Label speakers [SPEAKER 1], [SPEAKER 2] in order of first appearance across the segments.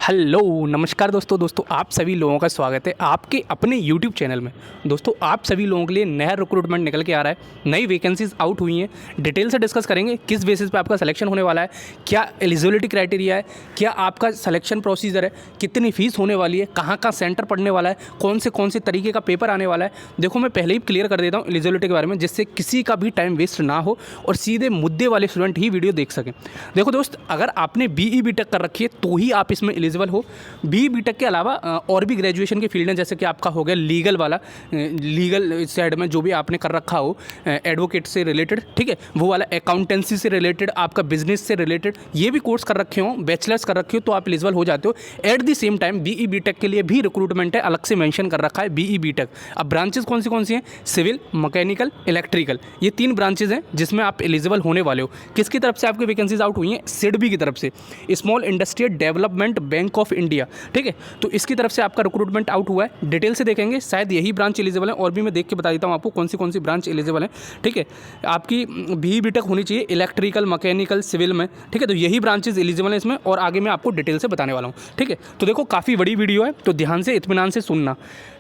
[SPEAKER 1] Hello नमस्कार दोस्तों आप सभी लोगों का स्वागत है आपके अपने यूट्यूब चैनल में। दोस्तों आप सभी लोगों के लिए नया रिक्रूटमेंट निकल के आ रहा है, नई वैकेंसीज आउट हुई हैं। डिटेल से डिस्कस करेंगे किस बेसिस पे आपका सिलेक्शन होने वाला है, क्या एलिजिबिलिटी क्राइटेरिया है, क्या आपका सिलेक्शन प्रोसीजर है, कितनी फीस होने वाली है, कहाँ सेंटर पड़ने वाला है, कौन से तरीके का पेपर आने वाला है। देखो मैं पहले ही क्लियर कर देता हूँ एलिजिबिलिटी के बारे में, जिससे किसी का भी टाइम वेस्ट ना हो और सीधे मुद्दे वाले स्टूडेंट ही वीडियो देख सकें। देखो दोस्त, अगर आपने BE BTech कर रखी है तो ही आप इसमें एलिजिबल हो। BE BTech के अलावा और भी ग्रेजुएशन के फील्ड हैं, जैसे कि आपका हो गया लीगल वाला, लीगल साइड में जो भी आपने कर रखा हो एडवोकेट से रिलेटेड, ठीक है, वो वाला अकाउंटेंसी से रिलेटेड, आपका बिजनेस से रिलेटेड, ये भी कोर्स कर रखे हो, बैचलर्स कर रखे हो तो आप एलिजिबल हो जाते हो। At the same time BE BTech के लिए भी रिक्रूटमेंट है, अलग से मेंशन कर रखा है BE BTech। अब ब्रांचेस कौन सी हैं? सिविल, मैकेनिकल, इलेक्ट्रिकल, ये 3 ब्रांचेज हैं जिसमें आप एलिजिबल होने वाले हो। किसकी तरफ से आपकी वैकेंसीज आउट हुई हैं? SIDBI की तरफ से, small industrial development bank of India, ठीक है। तो इसकी तरफ से आपका रिक्रूटमेंट आउट हुआ है। डिटेल से देखेंगे, शायद यही ब्रांच एलिजिबल है, और भी मैं देख के बता देता हूँ आपको कौन सी ब्रांच एलिजिबल है, ठीक है। आपकी BE BTech होनी चाहिए इलेक्ट्रिकल, मैकेनिकल, सिविल में, ठीक है। तो यही ब्रांचेज एलिजिबल है इसमें, और आगे मैं आपको डिटेल से बताने वाला हूँ, ठीक है। तो देखो काफ़ी बड़ी वीडियो है, तो ध्यान से इत्मीनान से सुनना।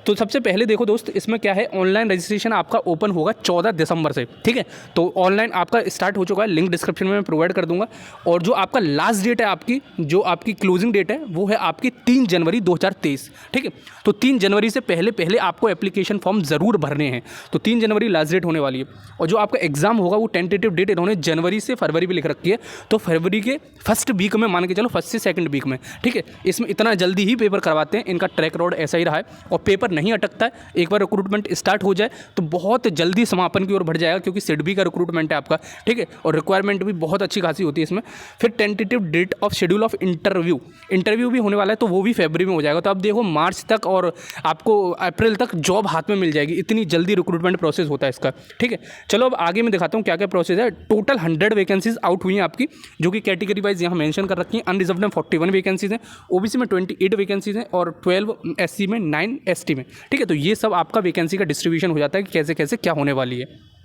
[SPEAKER 1] तो सबसे पहले देखो दोस्त, इसमें क्या है, ऑनलाइन रजिस्ट्रेशन आपका ओपन होगा 14 दिसंबर से, ठीक है। तो ऑनलाइन आपका स्टार्ट हो चुका है, लिंक डिस्क्रिप्शन में मैं प्रोवाइड कर दूंगा। और जो आपका लास्ट डेट है, जो आपकी क्लोजिंग डेट है, वो है आपकी 3 जनवरी 2023, ठीक है। तो 3 जनवरी से पहले आपको एप्लीकेशन फॉर्म ज़रूर भरने हैं। तो 3 जनवरी लास्ट डेट होने वाली है। और जो आपका एग्जाम होगा वो टेंटेटिव डेट इन्होंने जनवरी से फरवरी भी लिख रखी है, तो फरवरी के फर्स्ट वीक में मान के चलो, फर्स्ट से सेकंड वीक में, ठीक है। इसमें इतना जल्दी ही पेपर करवाते हैं, इनका ट्रैक रिकॉर्ड ऐसा ही रहा है, और पेपर नहीं अटकता है। एक बार रिक्रूटमेंट स्टार्ट हो जाए तो बहुत जल्दी समापन की ओर बढ़ जाएगा, क्योंकि SIDBI का रिक्रूटमेंट है आपका, ठीक है। और रिक्वायरमेंट भी बहुत अच्छी खासी होती है इसमें। फिर tentative date of schedule of interview भी होने वाला है, तो वो भी फरवरी में हो जाएगा। तो अब देखो मार्च तक और आपको अप्रैल तक जॉब हाथ में मिल जाएगी, इतनी जल्दी रिक्रूटमेंट प्रोसेस होता है इसका, ठीक है। चलो अब आगे मैं दिखाता हूँ क्या क्या प्रोसेस है। टोटल 100 वैकेंसीज आउट हुई हैं आपकी, जो कि कैटेगरी वाइज यहाँ मेंशन कर रखी हैं। अनरिजर्व्ड में 41 वैकेंसीज हैं, OBC में 28 वैकेंसीज हैं, और 12 SC में, 9 ST में, ठीक है। तो ये सब आपका वैकेंसी का डिस्ट्रीब्यूशन हो जाता है कि कैसे कैसे क्या होने वाली है।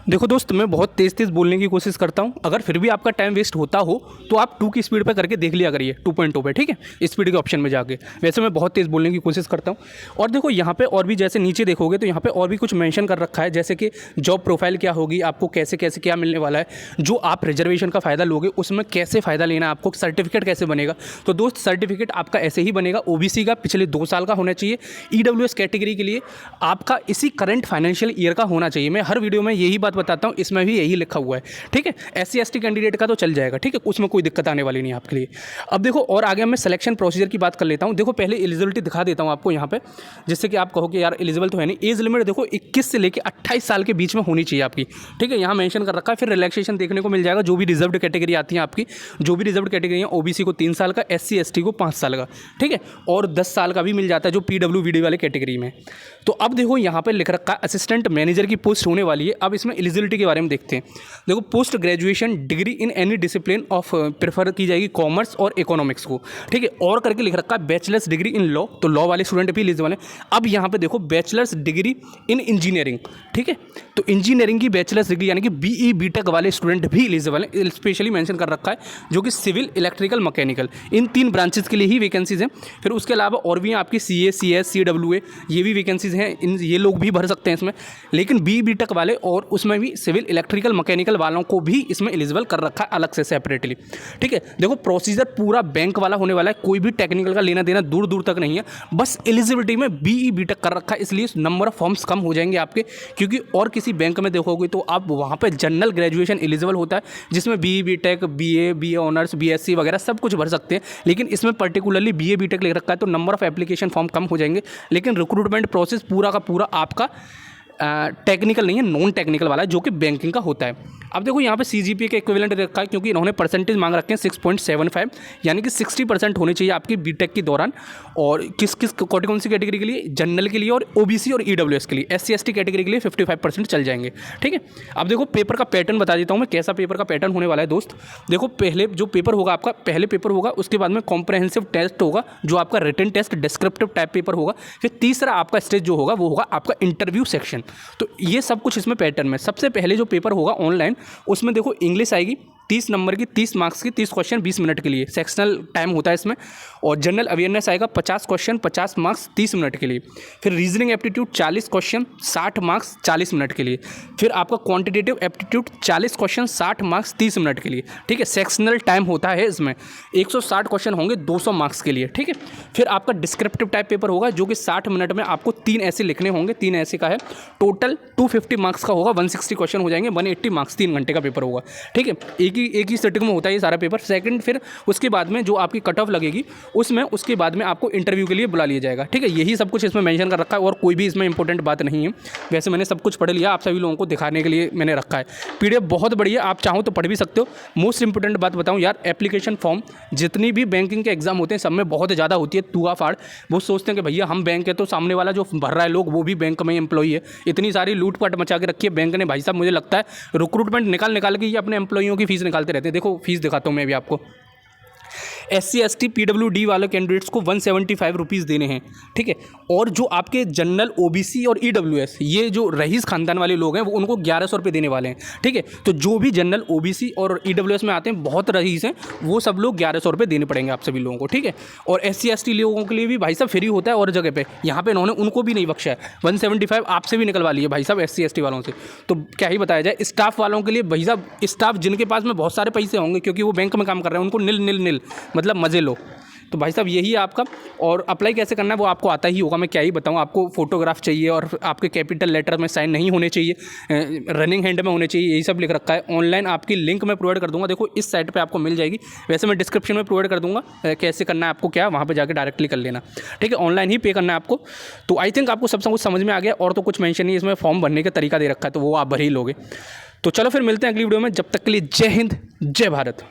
[SPEAKER 1] देखो दोस्त, मैं बहुत तेज़ बोलने की कोशिश करता हूँ, अगर फिर भी आपका टाइम वेस्ट होता हो तो आप 2 की स्पीड पे करके देख लिया करिए, 2.2 पे, ठीक है, स्पीड के ऑप्शन में जाके। वैसे मैं बहुत तेज़ बोलने की कोशिश करता हूँ। और देखो यहाँ पे और भी, जैसे नीचे देखोगे तो यहाँ पे और भी कुछ मेंशन कर रखा है, जैसे कि जॉब प्रोफाइल क्या होगी, आपको कैसे कैसे क्या मिलने वाला है, जो आप रिजर्वेशन का फ़ायदा लोगे उसमें कैसे फ़ायदा लेना है, आपको सर्टिफिकेट कैसे बनेगा। तो दोस्त सर्टिफिकेट आपका ऐसे ही बनेगा, OBC का पिछले 2 साल का होना चाहिए। EWS कैटेगरी के लिए आपका इसी करंट फाइनेंशियल ईयर का होना चाहिए। मैं हर वीडियो में यही बात बताता हूँ, इसमें भी यही लिखा हुआ है, ठीक है। SC ST कैंडिडेट का तो चल जाएगा, ठीक है, उसमें कोई दिक्कत आने वाली नहीं है आपके लिए। अब देखो और आगे मैं सिलेक्शन प्रोसीजर की बात कर लेता हूँ। देखो पहले एलिजिबिलिटी दिखा देता हूँ आपको यहाँ पे, जिससे कि आप कहो कि यार एलिजिबल तो है नहीं। एज लिमिट देखो 21 से लेकर 28 साल के बीच में होनी चाहिए आपकी, ठीक है, यहाँ मेंशन कर रखा है। फिर रिलैक्सेशन देखने को मिल जाएगा, जो भी रिजर्व्ड कैटेगरी आती है आपकी, जो भी रिजर्व्ड कैटेगरी है, OBC को 3 साल का, SC ST को 5 साल का, ठीक है, और 10 साल का भी मिल जाता है जो PWBD वाले कैटेगरी में। तो अब देखो यहाँ पे लिख रखा है असिस्टेंट मैनेजर की पोस्ट होने वाली है। अब इसमें एलिजिबिलिटी के बारे में देखते हैं। देखो post graduation degree in any discipline of prefer की जाएगी कॉमर्स और इकोनॉमिक्स को, ठीक है। और करके लिख रखा है बैचलर्स डिग्री इन लॉ, तो लॉ वाले स्टूडेंट भी एलिजिबल हैं। अब यहाँ पे देखो बैचलर्स डिग्री इन इंजीनियरिंग, ठीक है, तो इंजीनियरिंग की बैचलर्स डिग्री यानी कि BE BTech वाले स्टूडेंट भी एलिजिबल हैं। स्पेशली मेंशन कर रखा है, जो कि सिविल, इलेक्ट्रिकल, मैकेनिकल, इन 3 ब्रांचेस के लिए ही वैकेंसीज हैं। फिर उसके अलावा और भी हैं आपकी CA CS CWA, ये भी वैकेंसीज हैं, ये लोग भी भर सकते हैं इसमें। लेकिन BE BTech वाले और उसमें भी सिविल, इलेक्ट्रिकल, मैकेनिकल वालों को भी इसमें एलिजिबल कर रखा है अलग से सेपरेटली, ठीक है। देखो प्रोसीजर पूरा बैंक वाला होने वाला है, कोई भी टेक्निकल का लेना देना दूर दूर तक नहीं है, बस एलिजिबिलिटी में BE BTech कर रखा है, इसलिए नंबर ऑफ फॉर्म्स कम हो जाएंगे आपके। क्योंकि और किसी बैंक में देखोगे तो आप वहाँ पे जनरल ग्रेजुएशन एलिजिबल होता है, जिसमें BE BTech, BA honours, BSc वगैरह सब कुछ भर सकते हैं। लेकिन इसमें पर्टिकुलरली BE BTech लिख रखा है, तो नंबर ऑफ एप्लीकेशन फॉर्म कम हो जाएंगे। लेकिन रिक्रूटमेंट प्रोसेस पूरा का पूरा आपका टेक्निकल नहीं है, नॉन टेक्निकल वाला है, जो कि बैंकिंग का होता है। अब देखो यहाँ पे CGPA का इक्विवेलेंट रखा है, क्योंकि इन्होंने परसेंटेज मांग रखे हैं 6.75, यानी कि 60% होनी चाहिए आपकी BTech के दौरान। और किस कौन सी कैटेगरी के लिए? जनरल के लिए और OBC और EWS के लिए। SC ST कैटेगरी के लिए 55% चल जाएंगे, ठीक है। अब देखो पेपर का पैटर्न बता देता हूँ मैं, कैसा पेपर का पैटर्न होने वाला है दोस्त। देखो पहले जो पेपर होगा आपका, पहले पेपर होगा, उसके बाद में कॉम्प्रहेंसिव टेस्ट होगा, जो आपका written test descriptive type paper होगा। फिर तीसरा आपका स्टेज जो होगा वो होगा आपका इंटरव्यू सेक्शन। तो ये सब कुछ इसमें पैटर्न में। सबसे पहले जो पेपर होगा ऑनलाइन, उसमें देखो इंग्लिश आएगी, 30 नंबर की 30 मार्क्स की 30 क्वेश्चन 20 मिनट के लिए सेक्शनल टाइम होता है इसमें। और जनरल अवेयरनेस आएगा 50 क्वेश्चन 50 मार्क्स 30 मिनट के लिए। फिर reasoning aptitude 40 question 60 marks 40 minute के लिए। फिर आपका quantitative aptitude 40 question 60 marks 30 minute के लिए, ठीक है। सेक्शनल टाइम होता है इसमें 160 क्वेश्चन होंगे 200 मार्क्स के लिए, ठीक है। फिर आपका डिस्क्रिप्टिव टाइप पेपर होगा जो कि 60 मिनट में आपको 3 ऐसे लिखने होंगे, 3 ऐसे का है। टोटल 250 मार्क्स का होगा, 160 क्वेश्चन हो जाएंगे, 180 मार्क्स 3 घंटे का पेपर होगा, ठीक है। एक ही सिटिंग में होता है ये सारा पेपर। सेकंड फिर उसके बाद में जो आपकी कट ऑफ लगेगी उसमें उसके बाद में आपको इंटरव्यू के लिए बुला लिया जाएगा, ठीक है। यही सब कुछ इसमें मेंशन कर रखा है और कोई भी इसमें इंपॉर्टेंट बात नहीं है। वैसे मैंने सब कुछ पढ़ लिया, आप सभी लोगों को दिखाने के लिए मैंने रखा है। पीडीएफ बहुत बढ़िया, आप चाहो तो पढ़ भी सकते हो। मोस्ट इंपॉर्टेंट बात बताऊं यार, एप्लीकेशन फॉर्म जितनी भी बैंकिंग के एग्जाम होते हैं सब में बहुत ज़्यादा होती है तुआ फाड़। वो सोचते हैं कि भैया हम बैंक है तो सामने वाला जो भर रहा है लोग वो भी बैंक में एम्प्लॉई है। इतनी सारी लूटपाट मचा के रखी है बैंक ने भाई साहब, मुझे लगता है रिक्रूटमेंट निकाल के ये अपने एम्प्लॉइयों की फीस निकालते रहते हैं। देखो फीस दिखाता हूँ मैं भी आपको। SC ST PWD वाले कैंडिडेट्स को 175 रुपीज़ देने हैं, ठीक है। और जो आपके जनरल OBC और EWS ये जो रईस खानदान वाले लोग हैं वो उनको 1100 रुपये देने वाले हैं, ठीक है। तो जो भी जनरल OBC और EWS में आते हैं बहुत रईस हैं वो सब लोग 1100 रुपये देने पड़ेंगे आप सभी लोगों को, ठीक है। और SC ST लोगों के लिए भी भाई साहब फ्री होता है और जगह पे, यहाँ पे इन्होंने उनको भी नहीं बख्शा है। 175 आपसे भी निकलवा लिए भाई साहब SC ST वालों से। तो क्या ही बताया जाए, स्टाफ वालों के लिए भाई साहब, स्टाफ जिनके पास में बहुत सारे पैसे होंगे क्योंकि वो बैंक में काम कर रहे हैं उनको नील मतलब मज़े लो। तो भाई साहब यही है आपका। और अप्लाई कैसे करना है वो आपको आता ही होगा, मैं क्या ही बताऊँ। आपको फोटोग्राफ चाहिए और आपके कैपिटल लेटर में साइन नहीं होने चाहिए, रनिंग हैंड में होने चाहिए, यही सब लिख रखा है। ऑनलाइन आपकी लिंक मैं प्रोवाइड कर दूंगा, देखो इस साइट पे आपको मिल जाएगी। वैसे मैं डिस्क्रिप्शन में प्रोवाइड कर दूंगा कैसे करना है आपको, क्या वहाँ पर जाकर डायरेक्टली कर लेना, ठीक है। ऑनलाइन ही पे करना है आपको। तो आई थिंक आपको सब कुछ समझ में आ गया और तो कुछ मेंशन नहीं, इसमें फॉर्म भरने का तरीका दे रखा है तो वो आप भर ही लोगे। तो चलो फिर मिलते हैं अगली वीडियो में, जब तक के लिए जय हिंद जय भारत।